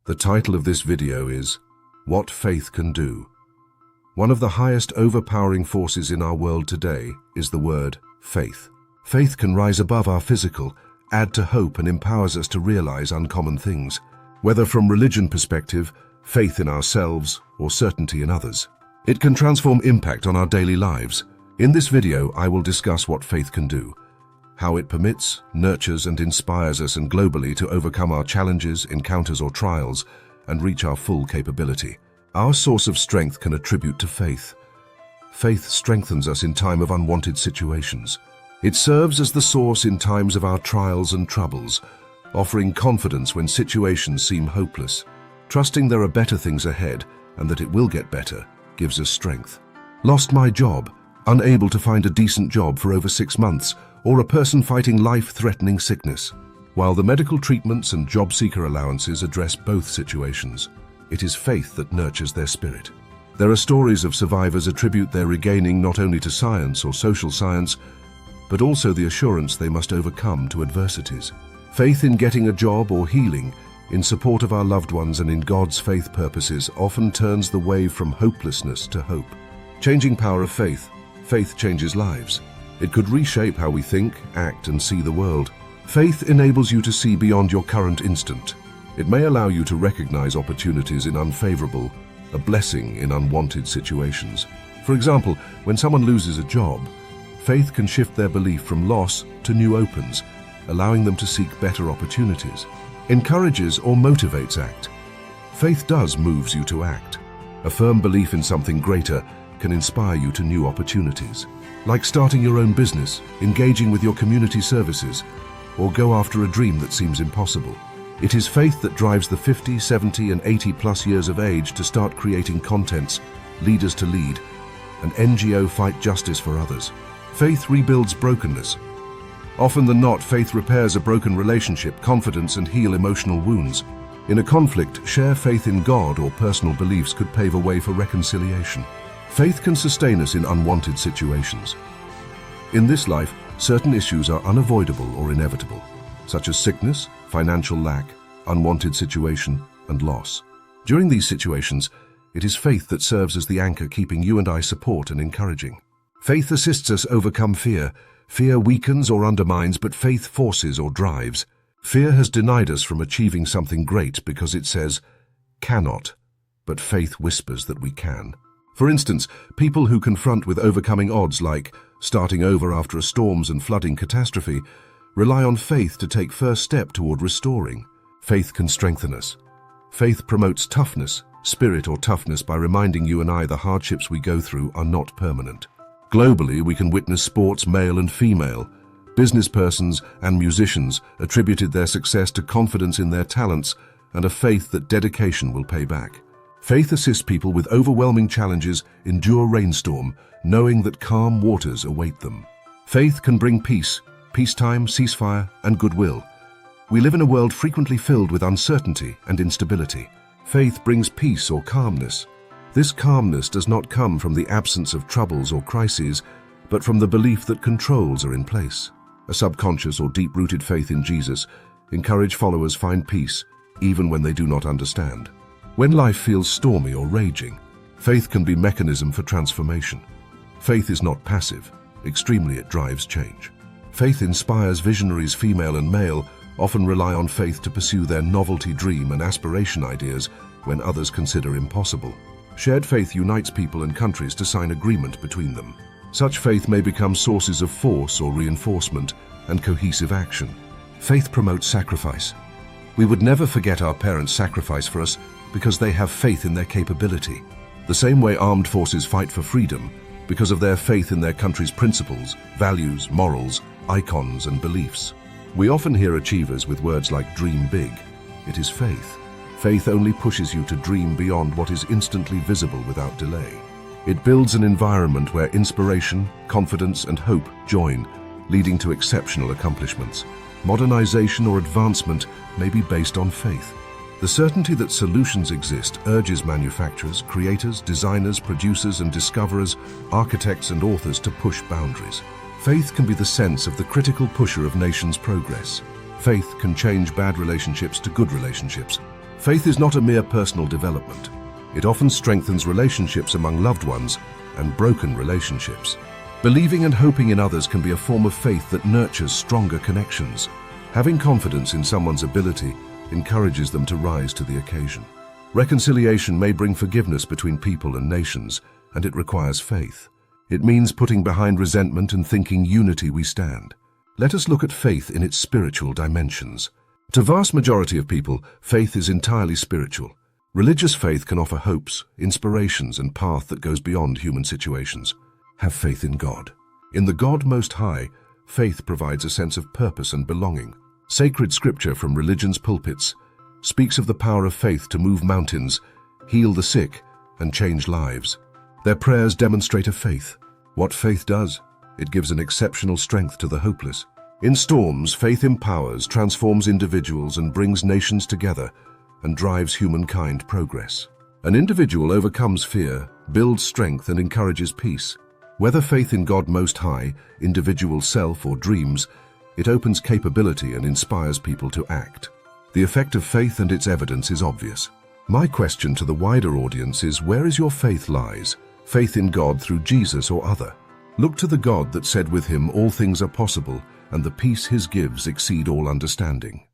The title of this video is What Faith Can Do. One of the highest overpowering forces in our world today is the word faith. Faith can rise above our physical, add to hope, and empowers us to realize uncommon things. Whether from religion perspective, faith in ourselves, or certainty in others, it can transform impact on our daily lives. In this video, I will discuss what faith can do, how it permits, nurtures, and inspires us and globally to overcome our challenges, encounters, or trials and reach our full capability. Our source of strength can attribute to faith. Faith strengthens us in time of unwanted situations. It serves as the source in times of our trials and troubles, offering confidence when situations seem hopeless. Trusting there are better things ahead and that it will get better gives us strength. Lost my job, unable to find a decent job for over 6 months, or a person fighting life-threatening sickness. While the medical treatments and job seeker allowances address both situations, it is faith that nurtures their spirit. There are stories of survivors attribute their regaining not only to science or social science, but also the assurance they must overcome to adversities. Faith in getting a job or healing, in support of our loved ones and in God's faith purposes often turns the way from hopelessness to hope. Changing power of faith. Faith changes lives. It could reshape how we think, act, and see the world. Faith enables you to see beyond your current instant. It may allow you to recognize opportunities in unfavorable, a blessing in unwanted situations. For example, when someone loses a job, faith can shift their belief from loss to new opens, allowing them to seek better opportunities. Encourages or motivates act. Faith moves you to act. A firm belief in something greater can inspire you to new opportunities, like starting your own business, engaging with your community services, or go after a dream that seems impossible. It is faith that drives the 50, 70, and 80+ years of age to start creating contents, leaders to lead, and NGO fight justice for others. Faith rebuilds brokenness. Often than not, faith repairs a broken relationship, confidence, and heal emotional wounds. In a conflict, share faith in God or personal beliefs could pave a way for reconciliation. Faith can sustain us in unwanted situations. In this life, certain issues are unavoidable or inevitable, such as sickness, financial lack, unwanted situation, and loss. During these situations, it is faith that serves as the anchor keeping you and I support and encouraging. Faith assists us overcome fear. Fear weakens or undermines, but faith forces or drives. Fear has denied us from achieving something great because it says, cannot, but faith whispers that we can. For instance, people who confront with overcoming odds like starting over after a storms and flooding catastrophe rely on faith to take first step toward restoring. Faith can strengthen us. Faith promotes toughness, spirit or toughness by reminding you and I the hardships we go through are not permanent. Globally, we can witness sports, male and female, business persons and musicians attributed their success to confidence in their talents and a faith that dedication will pay back. Faith assists people with overwhelming challenges endure rainstorm, knowing that calm waters await them. Faith can bring peace, peacetime, ceasefire, and goodwill. We live in a world frequently filled with uncertainty and instability. Faith brings peace or calmness. This calmness does not come from the absence of troubles or crises, but from the belief that controls are in place. A subconscious or deep-rooted faith in Jesus encourages followers find peace, even when they do not understand. When life feels stormy or raging, faith can be a mechanism for transformation. Faith is not passive. Extremely, it drives change. Faith inspires visionaries, female and male, often rely on faith to pursue their novelty dream and aspiration ideas when others consider impossible. Shared faith unites people and countries to sign agreement between them. Such faith may become sources of force or reinforcement and cohesive action. Faith promotes sacrifice. We would never forget our parents' sacrifice for us because they have faith in their capability. The same way armed forces fight for freedom because of their faith in their country's principles, values, morals, icons, and beliefs. We often hear achievers with words like dream big. It is faith. Faith only pushes you to dream beyond what is instantly visible without delay. It builds an environment where inspiration, confidence, and hope join, leading to exceptional accomplishments. Modernization or advancement may be based on faith. The certainty that solutions exist urges manufacturers, creators, designers, producers and discoverers, architects and authors to push boundaries. Faith can be the sense of the critical pusher of nations' progress. Faith can change bad relationships to good relationships. Faith is not a mere personal development. It often strengthens relationships among loved ones and broken relationships. Believing and hoping in others can be a form of faith that nurtures stronger connections. Having confidence in someone's ability encourages them to rise to the occasion. Reconciliation may bring forgiveness between people and nations, and it requires faith. It means putting behind resentment and thinking unity we stand. Let us look at faith in its spiritual dimensions. To vast majority of people, faith is entirely spiritual. Religious faith can offer hopes, inspirations, and path that goes beyond human situations. Have faith in God. In the God Most High, faith provides a sense of purpose and belonging. Sacred scripture from religion's pulpits speaks of the power of faith to move mountains, heal the sick, and change lives. Their prayers demonstrate a faith. What faith does? It gives an exceptional strength to the hopeless. In storms, faith empowers, transforms individuals, and brings nations together, and drives humankind progress. An individual overcomes fear, builds strength, and encourages peace. Whether faith in God Most High, individual self, or dreams, it opens capability and inspires people to act. The effect of faith and its evidence is obvious. My question to the wider audience is, where is your faith lies? Faith in God through Jesus or other? Look to the God that said with him, all things are possible, and the peace his gives exceed all understanding.